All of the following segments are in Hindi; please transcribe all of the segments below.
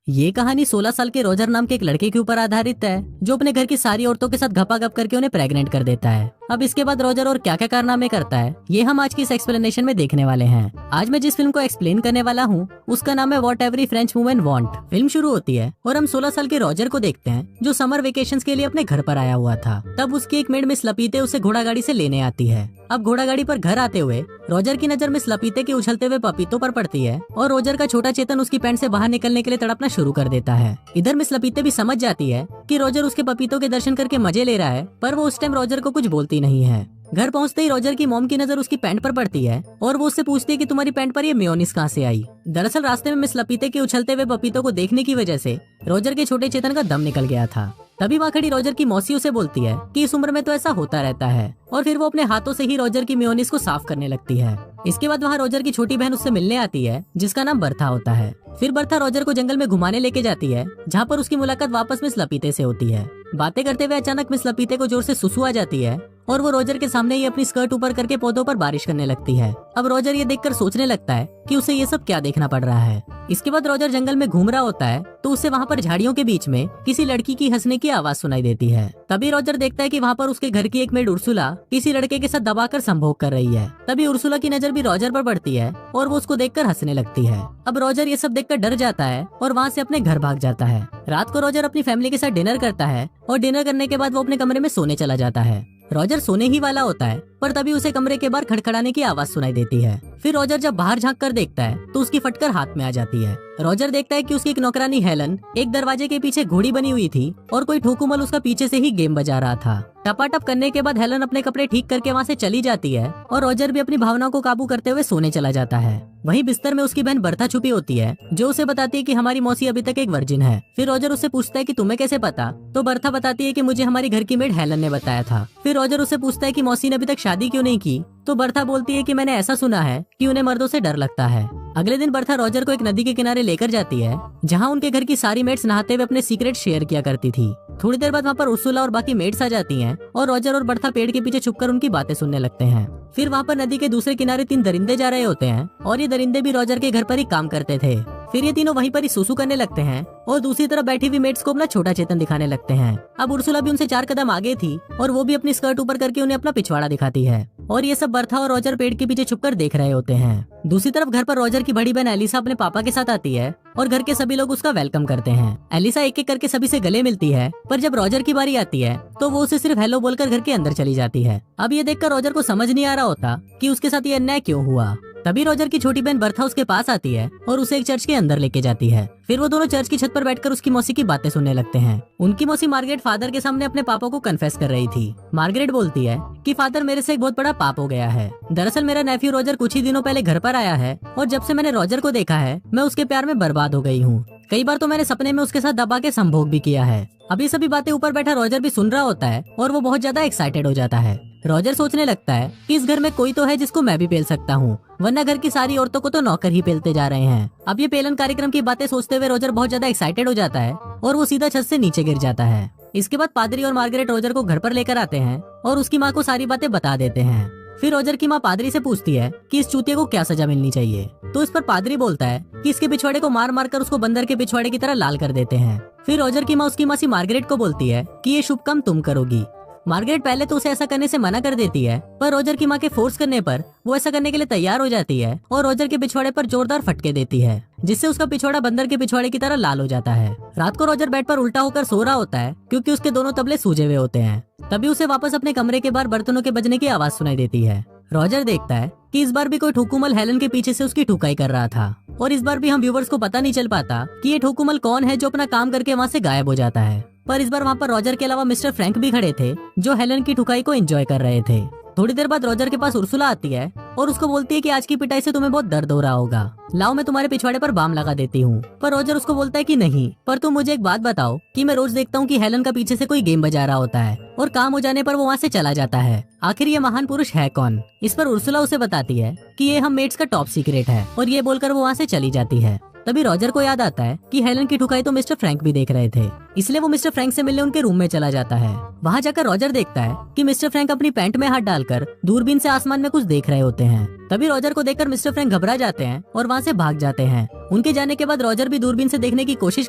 ये कहानी 16 साल के रोजर नाम के एक लड़के के ऊपर आधारित है जो अपने घर की सारी औरतों के साथ घपाघप करके उन्हें प्रेग्नेंट कर देता है। अब इसके बाद रोजर और क्या क्या कारनामे करता है ये हम आज की इस एक्सप्लेनेशन में देखने वाले हैं। आज मैं जिस फिल्म को एक्सप्लेन करने वाला हूँ उसका नाम है what every French women want. Film शुरू होती है और हम 16 साल के रोजर को देखते हैं जो समर वेकेशन के लिए अपने घर पर आया हुआ था। तब उसकी एक मेड मिस लपीते उसे घोड़ा गाड़ी से लेने आती है। अब घोड़ा गाड़ी पर घर आते हुए रोजर की नजर मिस लपीते के उछलते हुए पपीतों पर पड़ती है और रोजर का छोटा चेतन उसकी पैंट से बाहर निकलने के लिए तड़पना शुरू कर देता है। इधर मिस लपीते भी समझ जाती है कि रोजर उसके पपीतों के दर्शन करके मजे ले रहा है, पर वो उस टाइम रोजर को कुछ बोलती नहीं है। घर पहुंचते ही रोजर की मॉम की नजर उसकी पैंट पर पड़ती है और वो उससे पूछती है कि तुम्हारी पैंट पर ये मेयोनीज कहाँ से आई। दरअसल रास्ते में मिस लपीते के उछलते हुए पपीतों को देखने की वजह से रोजर के छोटे चेतन का दम निकल गया था। तभी वहाँ खड़ी रोजर की मौसी उसे बोलती है कि इस उम्र में तो ऐसा होता रहता है, और फिर वो अपने हाथों से ही रोजर की मेयोनीज को साफ करने लगती है। इसके बाद वहाँ रोजर की छोटी बहन उससे मिलने आती है जिसका नाम बर्था होता है। फिर बर्था रोजर को जंगल में घुमाने लेके जाती है जहाँ पर उसकी मुलाकात वापस मिस लपीते से होती है। बातें करते हुए अचानक मिस लपीते को जोर से सुसु आ जाती है और वो रोजर के सामने ही अपनी स्कर्ट ऊपर करके पौधों पर बारिश करने लगती है। अब रोजर ये देखकर सोचने लगता है कि उसे ये सब क्या देखना पड़ रहा है। इसके बाद रोजर जंगल में घूम रहा होता है तो उसे वहाँ पर झाड़ियों के बीच में किसी लड़की की हंसने की आवाज सुनाई देती है। तभी रोजर देखता है कि वहाँ पर उसके घर की एक मेड उर्सुला किसी लड़के के साथ दबाकर संभोग कर रही है। तभी उर्सुला की नजर भी रोजर पर पड़ती है और वो उसको देखकर हंसने लगती है। अब रोजर ये सब देखकर डर जाता है और वहाँ से अपने घर भाग जाता है। रात को रोजर अपनी फैमिली के साथ डिनर करता है और डिनर करने के बाद वो अपने कमरे में सोने चला जाता है। रोजर सोने ही वाला होता है पर तभी उसे कमरे के बाहर खड़खड़ाने की आवाज सुनाई देती है। फिर रोजर जब बाहर झांक कर देखता है तो उसकी फटकर हाथ में आ जाती है। रोजर देखता है कि उसकी एक नौकरानी हेलन एक दरवाजे के पीछे घोड़ी बनी हुई थी और कोई ठोकुमल उसका पीछे से ही गेम बजा रहा था। टपाटप करने के बाद हेलन अपने कपड़े ठीक करके वहाँ से चली जाती है और रोजर भी अपनी भावनाओं को काबू करते हुए सोने चला जाता है। वहीं बिस्तर में उसकी बहन बर्था छुपी होती है जो उसे बताती है कि हमारी मौसी अभी तक एक वर्जिन है। फिर रोजर उससे पूछता है कि तुम्हें कैसे पता, तो बर्था बताती है कि मुझे हमारी घर की मेड हेलन ने बताया था। फिर रोजर उससे पूछता है कि मौसी ने अभी तक शादी क्यों नहीं की, तो बर्था बोलती है कि मैंने ऐसा सुना है कि उन्हें मर्दों से डर लगता है। अगले दिन बर्था रोजर को एक नदी के किनारे लेकर जाती है जहाँ उनके घर की सारी मेड्स नहाते हुए अपने सीक्रेट शेयर किया करती थी। थोड़ी देर बाद वहाँ पर उर्सुला और बाकी मेड्स आ जाती हैं और रोजर और बर्था पेड़ के पीछे छुपकर उनकी बातें सुनने लगते हैं। फिर वहाँ पर नदी के दूसरे किनारे 3 दरिंदे जा रहे होते हैं और ये दरिंदे भी रोजर के घर पर ही काम करते थे। फिर ये तीनों वहीं पर ही सुसु करने लगते हैं और दूसरी तरफ बैठी हुई मेड्स को अपना छोटा चेतन दिखाने लगते हैं। अब उर्सुला भी उनसे 4 कदम आगे थी और वो भी अपनी स्कर्ट ऊपर करके उन्हें अपना पिछवाड़ा दिखाती है और ये सब बर्था और रोजर पेड़ के पीछे छुपकर देख रहे होते हैं। दूसरी तरफ घर पर रोजर की बड़ी बहन एलिसा अपने पापा के साथ आती है और घर के सभी लोग उसका वेलकम करते हैं। एलिसा एक एक करके सभी से गले मिलती है, पर जब रोजर की बारी आती है तो वो उसे सिर्फ हेलो बोलकर घर के अंदर चली जाती है। अब ये देखकर रोजर को समझ नहीं आ रहा होता कि उसके साथ ये अन्याय क्यों हुआ। तभी रोजर की छोटी बहन बर्था उसके पास आती है और उसे एक चर्च के अंदर लेके जाती है। फिर वो दोनों चर्च की छत पर बैठकर उसकी मौसी की बातें सुनने लगते हैं। उनकी मौसी मार्गरेट फादर के सामने अपने पापा को कन्फेस कर रही थी। मार्गरेट बोलती है कि फादर मेरे से एक बहुत बड़ा पाप हो गया है। दरअसल मेरा नेफ्यू रोजर कुछ ही दिनों पहले घर पर आया है और जब से मैंने रोजर को देखा है मैं उसके प्यार में बर्बाद हो गई हूँ। कई बार तो मैंने सपने में उसके साथ दबा के संभोग भी किया है। अभी सभी बातें ऊपर बैठा रोजर भी सुन रहा होता है और वो बहुत ज्यादा एक्साइटेड हो जाता है। रोजर सोचने लगता है कि इस घर में कोई तो है जिसको मैं भी पेल सकता हूँ, वरना घर की सारी औरतों को तो नौकर ही पेलते जा रहे हैं। अब ये पेलन कार्यक्रम की बातें सोचते हुए रोजर बहुत ज्यादा एक्साइटेड हो जाता है और वो सीधा छत से नीचे गिर जाता है। इसके बाद पादरी और मार्गरेट रोजर को घर पर लेकर आते हैं और उसकी माँ को सारी बातें बता देते हैं। फिर रोजर की माँ पादरी से पूछती है कि इस चूतिए को क्या सजा मिलनी चाहिए, तो इस पर पादरी बोलता है कि इसके पिछवाड़े को मार मार कर उसको बंदर के पिछवाड़े की तरह लाल कर देते हैं। फिर रोजर की माँ उसकी मासी मार्गरेट को बोलती है कि ये शुभ काम तुम करोगी। मार्गरेट पहले तो उसे ऐसा करने से मना कर देती है, पर रोजर की माँ के फोर्स करने पर वो ऐसा करने के लिए तैयार हो जाती है और रोजर के पिछवाड़े पर जोरदार फटके देती है, जिससे उसका पिछवाड़ा बंदर के पिछवाड़े की तरह लाल हो जाता है। रात को रोजर बेड पर उल्टा होकर सो रहा होता है क्योंकि उसके दोनों तबले सूजे हुए होते हैं। तभी उसे वापस अपने कमरे के बाहर बर्तनों के बजने की आवाज सुनाई देती है। रोजर देखता है कि इस बार भी कोई ठोकुमल हेलन के पीछे से उसकी ठुकाई कर रहा था और इस बार भी हम व्यूवर्स को पता नहीं चल पाता कि ये ठोकुमल कौन है जो अपना काम करके वहाँ से गायब हो जाता है। पर इस बार वहाँ पर रोजर के अलावा मिस्टर फ्रैंक भी खड़े थे जो हेलन की ठुकाई को एंजॉय कर रहे थे। थोड़ी देर बाद रोजर के पास उर्सुला आती है और उसको बोलती है कि आज की पिटाई से तुम्हें बहुत दर्द हो रहा होगा, लाओ मैं तुम्हारे पिछवाड़े पर बाम लगा देती हूँ। पर रोजर उसको बोलता है कि नहीं, पर तुम मुझे एक बात बताओ कि मैं रोज देखता हूँ कि हेलन का पीछे से कोई गेम बजा रहा होता है और काम हो जाने पर वो वहाँ से चला जाता है। आखिर ये महान पुरुष है कौन। इस पर उर्सुला उसे बताती है कि ये हम मेट्स का टॉप सीक्रेट है और ये बोलकर वो वहाँ से चली जाती है। तभी रॉजर को याद आता है कि हेलन की ठुकाई तो मिस्टर फ्रैंक भी देख रहे थे, इसलिए वो मिस्टर फ्रैंक से मिलने उनके रूम में चला जाता है। वहाँ जाकर रॉजर देखता है कि मिस्टर फ्रैंक अपनी पैंट में हाथ डालकर दूरबीन से आसमान में कुछ देख रहे होते हैं। तभी रॉजर को देखकर मिस्टर फ्रैंक घबरा जाते हैं और वहाँ से भाग जाते हैं। उनके जाने के बाद रॉजर भी दूरबीन से देखने की कोशिश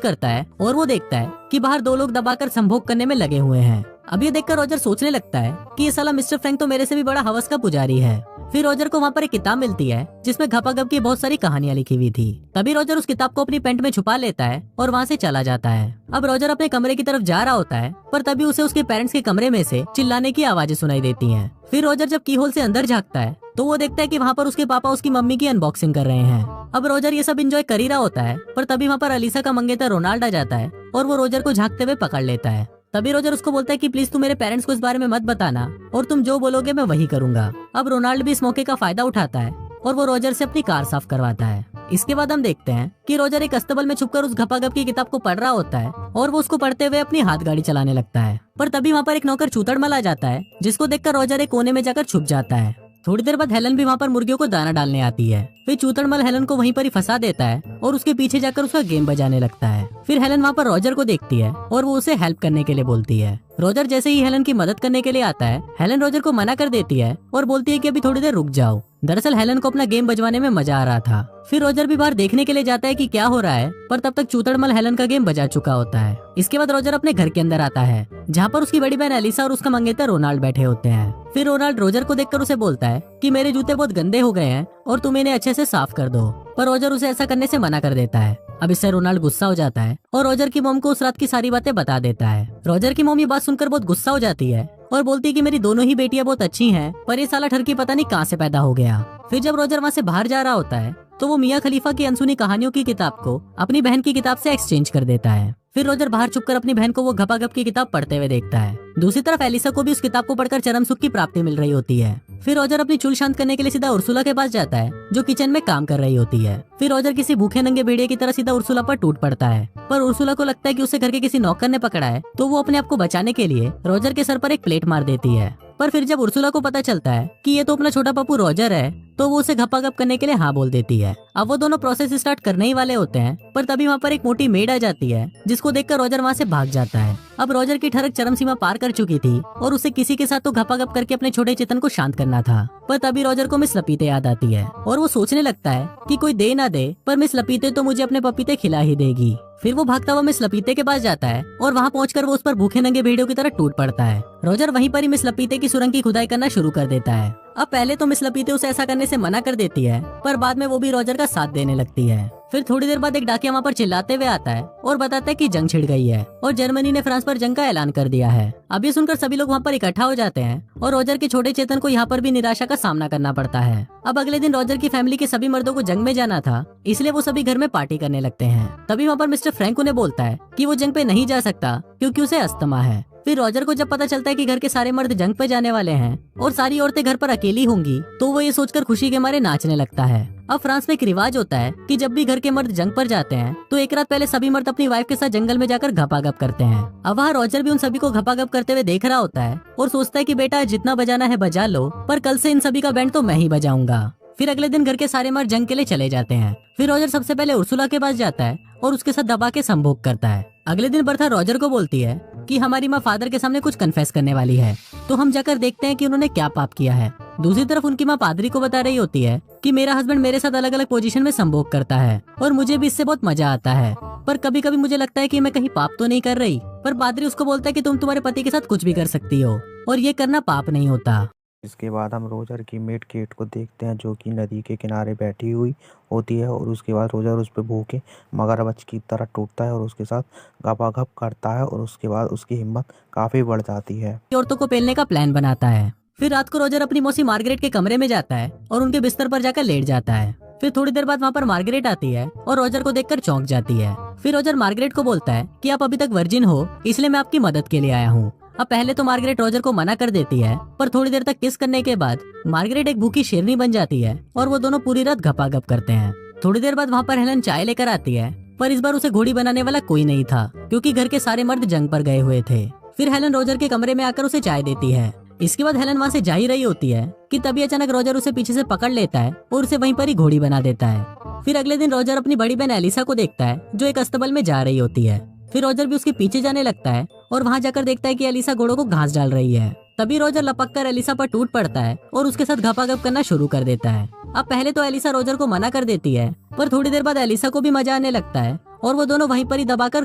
करता है और वो देखता है कि बाहर दो लोग दबाकर संभोग करने में लगे हुए हैं। अब ये देखकर रॉजर सोचने लगता है कि ये साला मिस्टर फ्रैंक तो मेरे से भी बड़ा हवस का पुजारी है। फिर रॉजर को वहाँ पर एक किताब मिलती है जिसमें घपाघप की बहुत सारी कहानियां लिखी हुई थी। तभी रॉजर उस किताब को अपनी पैंट में छुपा लेता है और वहाँ से चला जाता है। अब रॉजर अपने कमरे की तरफ जा रहा होता है, पर तभी उसे उसके पेरेंट्स के कमरे में से चिल्लाने की आवाजें सुनाई देती हैं। फिर रॉजर जब कीहोल से अंदर झांकता है तो वो देखता है कि वहाँ पर उसके पापा उसकी मम्मी की अनबॉक्सिंग कर रहे हैं। अब रॉजर ये सब एंजॉय कर ही रहा होता है, पर तभी वहाँ पर अलीसा का मंगेतर रोनाल्ड आ जाता है और वो रॉजर को झांकते हुए पकड़ लेता है। तभी रॉजर उसको बोलता है कि प्लीज तू मेरे पेरेंट्स को इस बारे में मत बताना और तुम जो बोलोगे मैं वही करूंगा। अब रोनाल्ड भी इस मौके का फायदा उठाता है और वो रॉजर से अपनी कार साफ करवाता है। इसके बाद हम देखते हैं कि रॉजर एक अस्तबल में छुपकर उस घपाघप की किताब को पढ़ रहा होता है और वो उसको पढ़ते हुए अपनी हाथ गाड़ी चलाने लगता है। पर तभी वहाँ पर एक नौकर चूतड़मल आ जाता है, जिसको देखकर रॉजर एक कोने में जाकर छुप जाता है। थोड़ी देर बाद हेलन भी वहाँ पर मुर्गियों को दाना डालने आती है। फिर चूतड़मल हेलन को वहीं पर ही फंसा देता है और उसके पीछे जाकर उसका गेम बजाने लगता है। फिर हेलन वहाँ पर रॉजर को देखती है और वो उसे हेल्प करने के लिए बोलती है। रॉजर जैसे ही हेलन की मदद करने के लिए आता है, हेलन रॉजर को मना कर देती है और बोलती है कि अभी थोड़ी देर रुक जाओ। दरअसल हेलन को अपना गेम बजवाने में मजा आ रहा था। फिर रॉजर भी बाहर देखने के लिए जाता है कि क्या हो रहा है, पर तब तक चूतड़मल हेलन का गेम बजा चुका होता है। इसके बाद रॉजर अपने घर के अंदर आता है, जहाँ पर उसकी बड़ी बहन एलिसा और उसका मंगेतर रोनाल्ड बैठे होते हैं। फिर रोनाल्ड रॉजर को देखकर उसे बोलता है कि मेरे जूते बहुत गंदे हो गए हैं और तुम इन्हें अच्छे से साफ कर दो, पर रॉजर उसे ऐसा करने से मना कर देता है। अब इससे रोनाल्ड गुस्सा हो जाता है और रॉजर की मॉम को उस रात की सारी बातें बता देता है। रॉजर की मॉम ये बात सुनकर बहुत गुस्सा हो जाती है और बोलती है कि मेरी दोनों ही बेटियां बहुत अच्छी हैं, पर ये साला ठरकी पता नहीं कहाँ से पैदा हो गया। फिर जब रॉजर वहाँ से बाहर जा रहा होता है तो वो मियाँ खलीफा की अनसुनी कहानियों की किताब को अपनी बहन की किताब से एक्सचेंज कर देता है। फिर रॉजर बाहर छुपकर अपनी बहन को वो घपाघप की किताब पढ़ते हुए देखता है। दूसरी तरफ एलिसा को भी उस किताब को पढ़कर चरम सुख की प्राप्ति मिल रही होती है। फिर रॉजर अपनी चुल शांत करने के लिए सीधा उर्सुला के पास जाता है, जो किचन में काम कर रही होती है। फिर रॉजर किसी भूखे नंगे भेड़िए की तरह सीधा उर्सुला पर टूट पड़ता है, पर उर्सुला को लगता है कि उसे घर के किसी नौकर ने पकड़ा है, तो वो अपने आप को बचाने के लिए रॉजर के सर पर एक प्लेट मार देती है। पर फिर जब उर्सुला को पता चलता है कि ये तो अपना छोटा पप्पू रॉजर है, तो वो उसे घपाघप करने के लिए हाँ बोल देती है। अब वो दोनों प्रोसेस स्टार्ट करने ही वाले होते हैं, पर तभी वहाँ पर एक मोटी मेड आ जाती है, जिसको देखकर रॉजर वहाँ से भाग जाता है। अब रॉजर की ठरक चरम सीमा पार कर चुकी थी और उसे किसी के साथ तो घपाघप करके अपने छोटे चेतन को शांत करना था। पर तभी रॉजर को मिस लपीते याद आती है और वो सोचने लगता है कि कोई दे ना दे, पर मिस लपीते तो मुझे अपने पपीते खिला ही देगी। फिर वो भागता हुआ मिस लपीते के पास जाता है और वहाँ पहुंचकर वो उस पर भूखे नंगे भेड़ियों की तरह टूट पड़ता है। रॉजर वहीं पर ही मिस लपीते की सुरंग की खुदाई करना शुरू कर देता है। अब पहले तो मिस लपीते उसे ऐसा करने से मना कर देती है, पर बाद में वो भी रॉजर का साथ देने लगती है। फिर थोड़ी देर बाद एक डाकिया वहाँ पर चिल्लाते हुए आता है और बताता है कि जंग छिड़ गई है और जर्मनी ने फ्रांस पर जंग का ऐलान कर दिया है। अब ये सुनकर सभी लोग वहाँ पर इकट्ठा हो जाते हैं और रॉजर के छोटे चेतन को यहाँ पर भी निराशा का सामना करना पड़ता है। अब अगले दिन रॉजर की फैमिली के सभी मर्दों को जंग में जाना था, इसलिए वो सभी घर में पार्टी करने लगते हैं। तभी वहाँ पर मिस्टर फ्रैंक उन्हें बोलता है कि वो जंग पे नहीं जा सकता क्योंकि उसे अस्थमा है। फिर रॉजर को जब पता चलता है कि घर के सारे मर्द जंग पे जाने वाले हैं और सारी औरतें घर पर अकेली होंगी, तो वो ये सोचकर खुशी के मारे नाचने लगता है। अब फ्रांस में एक रिवाज होता है कि जब भी घर के मर्द जंग पर जाते हैं तो एक रात पहले सभी मर्द अपनी वाइफ के साथ जंगल में जाकर घपाघप करते हैं। अब वहाँ रॉजर भी उन सभी को घपाघप करते हुए देख रहा होता है और सोचता है कि बेटा जितना बजाना है बजा लो, पर कल से इन सभी का बैंड तो मैं ही बजाऊंगा। फिर अगले दिन घर के सारे मर्द जंग के लिए चले जाते हैं। फिर रॉजर सबसे पहले उर्सुला के पास जाता है और उसके साथ दबा के संभोग करता है। अगले दिन बर्था रॉजर को बोलती है कि हमारी माँ फादर के सामने कुछ कन्फेस करने वाली है, तो हम जाकर देखते हैं कि उन्होंने क्या पाप किया है। दूसरी तरफ उनकी माँ पादरी को बता रही होती है कि मेरा हस्बैंड मेरे साथ अलग अलग पोजीशन में संभोग करता है और मुझे भी इससे बहुत मजा आता है, पर कभी कभी मुझे लगता है कि मैं कहीं पाप तो नहीं कर रही। पर पादरी उसको बोलता है कि तुम तुम्हारे पति के साथ कुछ भी कर सकती हो और ये करना पाप नहीं होता। इसके बाद हम रोजर की मेड केट को देखते हैं, जो कि नदी के किनारे बैठी हुई होती है और उसके बाद रोजर उस पर भूखे मगरमच्छ की तरह टूटता है और उसके साथ घपाघप करता है और उसके बाद उसकी हिम्मत काफी बढ़ जाती है। औरतों को पेलने का प्लान बनाता है। फिर रात को रोजर अपनी मौसी मार्गरेट के कमरे में जाता है और उनके बिस्तर पर जाकर लेट जाता है। फिर थोड़ी देर बाद वहाँ पर मार्गरेट आती है और रोजर को देखकर चौंक जाती है। फिर रोजर मार्गरेट को बोलता है कि आप अभी तक वर्जिन हो, इसलिए मैं आपकी मदद के लिए आया हूँ। अब पहले तो मार्गरेट रॉजर को मना कर देती है, पर थोड़ी देर तक किस करने के बाद मार्गरेट एक भूखी शेरनी बन जाती है और वो दोनों पूरी रात घपाघप करते हैं। थोड़ी देर बाद वहाँ पर हेलन चाय लेकर आती है, पर इस बार उसे घोड़ी बनाने वाला कोई नहीं था क्योंकि घर के सारे मर्द जंग पर गए हुए थे। फिर हेलन रॉजर के कमरे में आकर उसे चाय देती है। इसके बाद हेलन वहाँ से जा ही रही होती है कि तभी अचानक रॉजर उसे पीछे से पकड़ लेता है और उसे वहीं पर ही घोड़ी बना देता है। फिर अगले दिन रोजर अपनी बड़ी बहन एलिसा को देखता है जो एक अस्तबल में जा रही होती है। फिर रोजर भी उसके पीछे जाने लगता है और वहाँ जाकर देखता है कि एलिसा घोड़ों को घास डाल रही है। तभी रोजर लपक कर एलिसा पर टूट पड़ता है और उसके साथ घपाघप करना शुरू कर देता है। अब पहले तो एलिसा रोजर को मना कर देती है, पर थोड़ी देर बाद एलिसा को भी मजा आने लगता है और वो दोनों वहीं पर ही दबाकर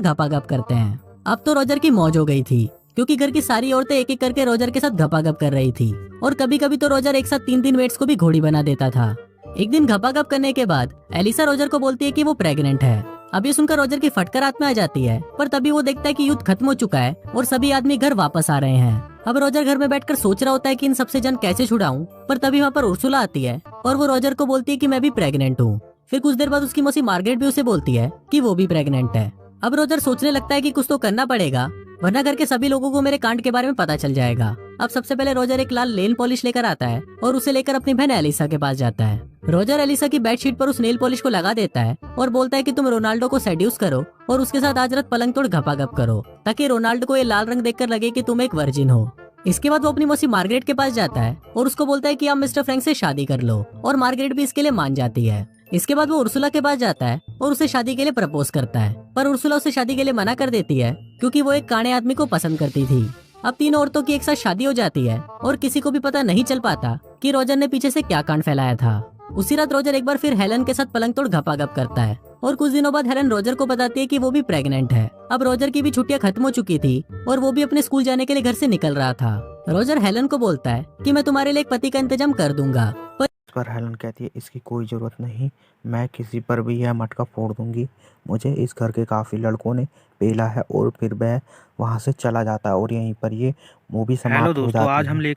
घपाघप करते हैं। अब तो रोजर की मौज हो गई थी, क्योंकि घर की सारी औरतें एक एक करके रोजर के साथ घपाघप कर रही थी और कभी कभी तो रोजर एक साथ 3-3 मेट्स को भी घोड़ी बना देता था। एक दिन घपाघप करने के बाद एलिसा रोजर को बोलती है कि वो प्रेग्नेंट है। अब ये सुनकर रोजर की फटकर हाथ में आ जाती है, पर तभी वो देखता है कि युद्ध खत्म हो चुका है और सभी आदमी घर वापस आ रहे हैं। अब रोजर घर में बैठकर सोच रहा होता है कि इन सबसे जान कैसे छुड़ाऊं, पर तभी वहाँ पर उर्सुला आती है और वो रोजर को बोलती है कि मैं भी प्रेग्नेंट हूँ। फिर कुछ देर बाद उसकी मौसी मार्गरेट भी उसे बोलती है कि वो भी प्रेग्नेंट है। अब रोजर सोचने लगता है कि कुछ तो करना पड़ेगा, वरना घर के सभी लोगों को मेरे कांड के बारे में पता चल जाएगा। अब सबसे पहले रोजर एक लाल नेल पॉलिश लेकर आता है और उसे लेकर अपनी बहन एलिसा के पास जाता है। रोजर एलिसा की बेडशीट पर उस नेल पॉलिश को लगा देता है और बोलता है कि तुम रोनाल्डो को सेड्यूस करो और उसके साथ आज रात पलंग तोड़ घपाघप करो, ताकि रोनाल्डो को ये लाल रंग देखकर लगे कि तुम एक वर्जिन हो। इसके बाद वो अपनी मौसी मार्गरेट के पास जाता है और उसको बोलता है कि आप मिस्टर फ्रैंक से शादी कर लो, और मार्गरेट भी इसके लिए मान जाती है। इसके बाद वो उर्सुला के पास जाता है और उसे शादी के लिए प्रपोज करता है, पर उर्सुला उसे शादी के लिए मना कर देती है क्योंकि वो एक काणे आदमी को पसंद करती थी। अब 3 औरतों की एक साथ शादी हो जाती है और किसी को भी पता नहीं चल पाता कि रोजर ने पीछे से क्या कांड फैलाया था। उसी रात रोजर एक बार फिर हेलन के साथ पलंग तोड़ घपाघप करता है और कुछ दिनों बाद हेलन रोजर को बताती है कि वो भी प्रेग्नेंट है। अब रोजर की भी छुट्टियां खत्म हो चुकी थी और वो भी अपने स्कूल जाने के लिए घर से निकल रहा था। रोजर हेलन को बोलता है कि मैं तुम्हारे लिए एक पति का इंतजाम कर दूंगा, पर हेलन कहती है इसकी कोई ज़रूरत नहीं, मैं किसी पर भी यह मटका फोड़ दूंगी। मुझे इस घर के काफ़ी लड़कों ने पेला है। और फिर वह वहाँ से चला जाता है और यहीं पर ये मूवी समाप्त हो जाती है।